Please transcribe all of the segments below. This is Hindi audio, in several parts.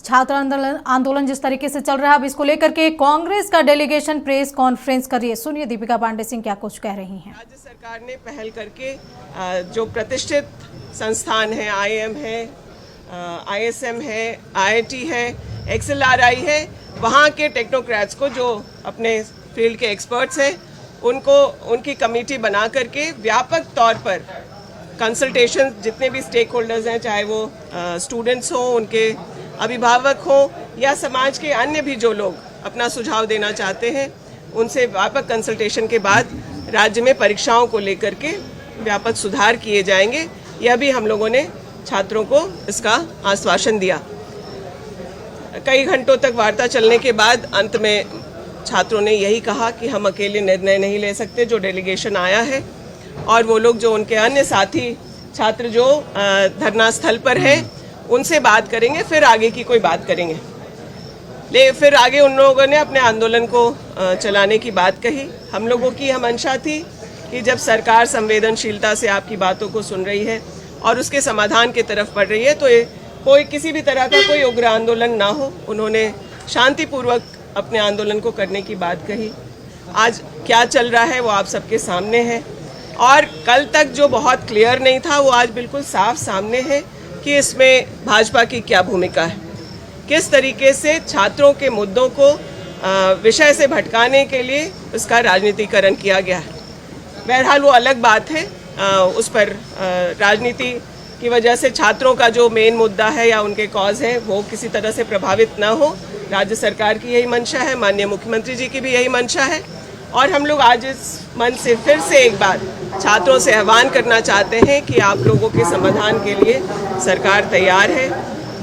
छात्र आंदोलन जिस तरीके से चल रहा है, अब इसको लेकर के कांग्रेस का डेलीगेशन प्रेस कॉन्फ्रेंस कर रही है। सुनिए दीपिका पांडे सिंह क्या कुछ कह रही हैं। राज्य सरकार ने पहल करके जो प्रतिष्ठित संस्थान है, आईएम है, आईएसएम है, आईआईटी है, एक्सएलआरआई है, वहाँ के टेक्नोक्रेट्स को जो अपने फील्ड के एक्सपर्ट्स हैं उनको उनकी कमेटी बना करके व्यापक तौर पर कंसल्टेशन, जितने भी स्टेक होल्डर्स हैं, चाहे वो स्टूडेंट्स हों, उनके अभिभावक हों या समाज के अन्य भी जो लोग अपना सुझाव देना चाहते हैं, उनसे व्यापक कंसल्टेशन के बाद राज्य में परीक्षाओं को लेकर के व्यापक सुधार किए जाएंगे। यह भी हम लोगों ने छात्रों को इसका आश्वासन दिया। कई घंटों तक वार्ता चलने के बाद अंत में छात्रों ने यही कहा कि हम अकेले निर्णय नहीं ले सकते, जो डेलीगेशन आया है और वो लोग जो उनके अन्य साथी छात्र जो धरना स्थल पर हैं उनसे बात करेंगे, फिर आगे की कोई बात करेंगे। फिर आगे उन लोगों ने अपने आंदोलन को चलाने की बात कही। हम लोगों की यह मंशा थी कि जब सरकार संवेदनशीलता से आपकी बातों को सुन रही है और उसके समाधान की तरफ बढ़ रही है तो कोई किसी भी तरह का कोई उग्र आंदोलन ना हो। उन्होंने शांतिपूर्वक अपने आंदोलन को करने की बात कही। आज क्या चल रहा है वो आप सबके सामने है और कल तक जो बहुत क्लियर नहीं था वो आज बिल्कुल साफ सामने है कि इसमें भाजपा की क्या भूमिका है, किस तरीके से छात्रों के मुद्दों को विषय से भटकाने के लिए इसका राजनीतिकरण किया गया है। बहरहाल वो अलग बात है, उस पर राजनीति की वजह से छात्रों का जो मेन मुद्दा है या उनके कॉज है वो किसी तरह से प्रभावित ना हो। राज्य सरकार की यही मंशा है, माननीय मुख्यमंत्री जी की भी यही मंशा है और हम लोग आज इस मंच से फिर से एक बार छात्रों से आह्वान करना चाहते हैं कि आप लोगों के समाधान के लिए सरकार तैयार है।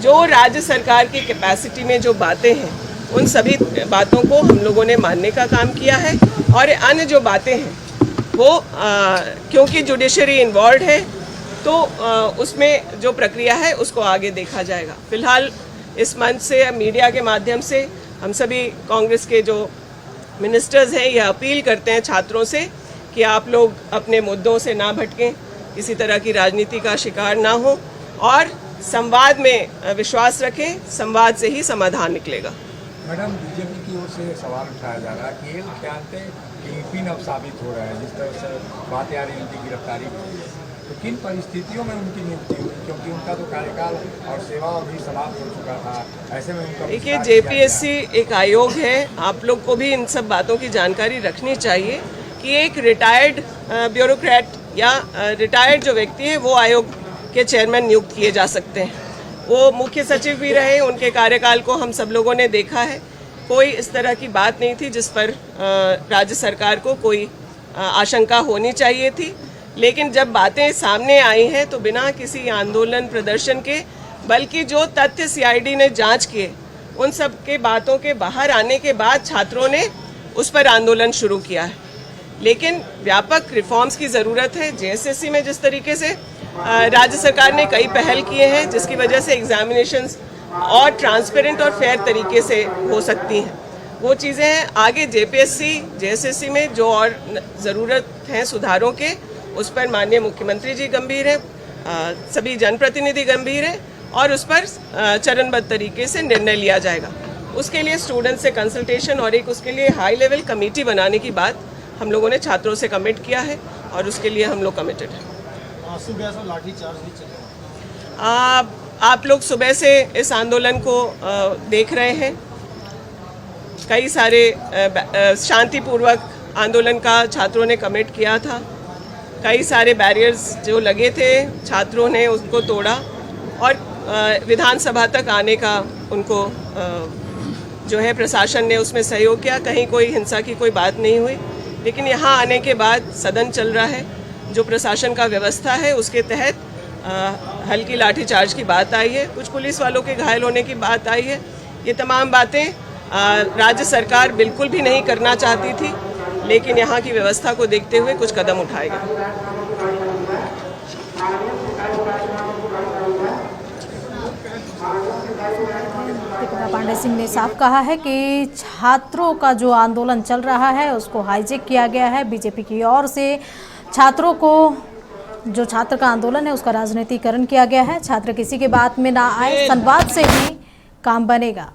जो राज्य सरकार की कैपेसिटी में जो बातें हैं उन सभी बातों को हम लोगों ने मानने का काम किया है और अन्य जो बातें हैं वो क्योंकि जुडिशरी इन्वॉल्व है तो उसमें जो प्रक्रिया है उसको आगे देखा जाएगा। फिलहाल इस मंच से, मीडिया के माध्यम से हम सभी कांग्रेस के जो मिनिस्टर्स हैं यह अपील करते हैं छात्रों से कि आप लोग अपने मुद्दों से ना भटकें, किसी तरह की राजनीति का शिकार ना हो और संवाद में विश्वास रखें। संवाद से ही समाधान निकलेगा। मैडम, बीजेपी की ओर से सवाल उठाया जा रहा है कि ये जानते कि पिन अब साबित हो रहा है, जिस तरह से बातें आ रही उनकी गिरफ्तारी, तो किन परिस्थितियों में उनकी नियुक्ति हुई, क्योंकि उनका तो कार्यकाल और सेवा भी समाप्त हो चुका था। ऐसे में उनका देखिए, जेपीएससी एक आयोग है, आप लोग को भी इन सब बातों की जानकारी रखनी चाहिए कि एक रिटायर्ड ब्यूरोक्रेट या रिटायर्ड जो व्यक्ति है वो आयोग के चेयरमैन नियुक्त किए जा सकते हैं। वो मुख्य सचिव भी रहे, उनके कार्यकाल को हम सब लोगों ने देखा है। कोई इस तरह की बात नहीं थी जिस पर राज्य सरकार को कोई आशंका होनी चाहिए थी। लेकिन जब बातें सामने आई हैं तो बिना किसी आंदोलन प्रदर्शन के, बल्कि जो तथ्य सीआईडी ने जांच किए उन सब के बातों के बाहर आने के बाद छात्रों ने उस पर आंदोलन शुरू किया है। लेकिन व्यापक रिफॉर्म्स की ज़रूरत है। जेएसएससी में जिस तरीके से राज्य सरकार ने कई पहल किए हैं जिसकी वजह से एग्जामिनेशंस और ट्रांसपेरेंट और फेयर तरीके से हो सकती हैं, वो चीज़ें हैं। आगे जेएसएससी में जो और ज़रूरत है सुधारों के, उस पर माननीय मुख्यमंत्री जी गंभीर हैं, सभी जनप्रतिनिधि गंभीर हैं और उस पर चरणबद्ध तरीके से निर्णय लिया जाएगा। उसके लिए स्टूडेंट से कंसल्टेशन और एक उसके लिए हाई लेवल कमेटी बनाने की बात हम लोगों ने छात्रों से कमिट किया है और उसके लिए हम लोग कमिटेड हैं। सुबह से लाठीचार्ज भी चल रहा है। आप लोग सुबह से इस आंदोलन को देख रहे हैं। कई सारे शांतिपूर्वक आंदोलन का छात्रों ने कमिट किया था। कई सारे बैरियर्स जो लगे थे छात्रों ने उसको तोड़ा और विधानसभा तक आने का उनको जो है प्रशासन ने उसमें सहयोग किया। कहीं कोई हिंसा की कोई बात नहीं हुई। लेकिन यहाँ आने के बाद सदन चल रहा है, जो प्रशासन का व्यवस्था है उसके तहत हल्की लाठीचार्ज की बात आई है, कुछ पुलिस वालों के घायल होने की बात आई है। ये तमाम बातें राज्य सरकार बिल्कुल भी नहीं करना चाहती थी, लेकिन यहाँ की व्यवस्था को देखते हुए कुछ कदम उठाए गए। दीपिका पांडे सिंह ने साफ कहा है कि छात्रों का जो आंदोलन चल रहा है उसको हाईजैक किया गया है बीजेपी की ओर से। छात्रों को, जो छात्र का आंदोलन है उसका राजनीतिकरण किया गया है। छात्र किसी के बात में ना आए, संवाद से ही काम बनेगा।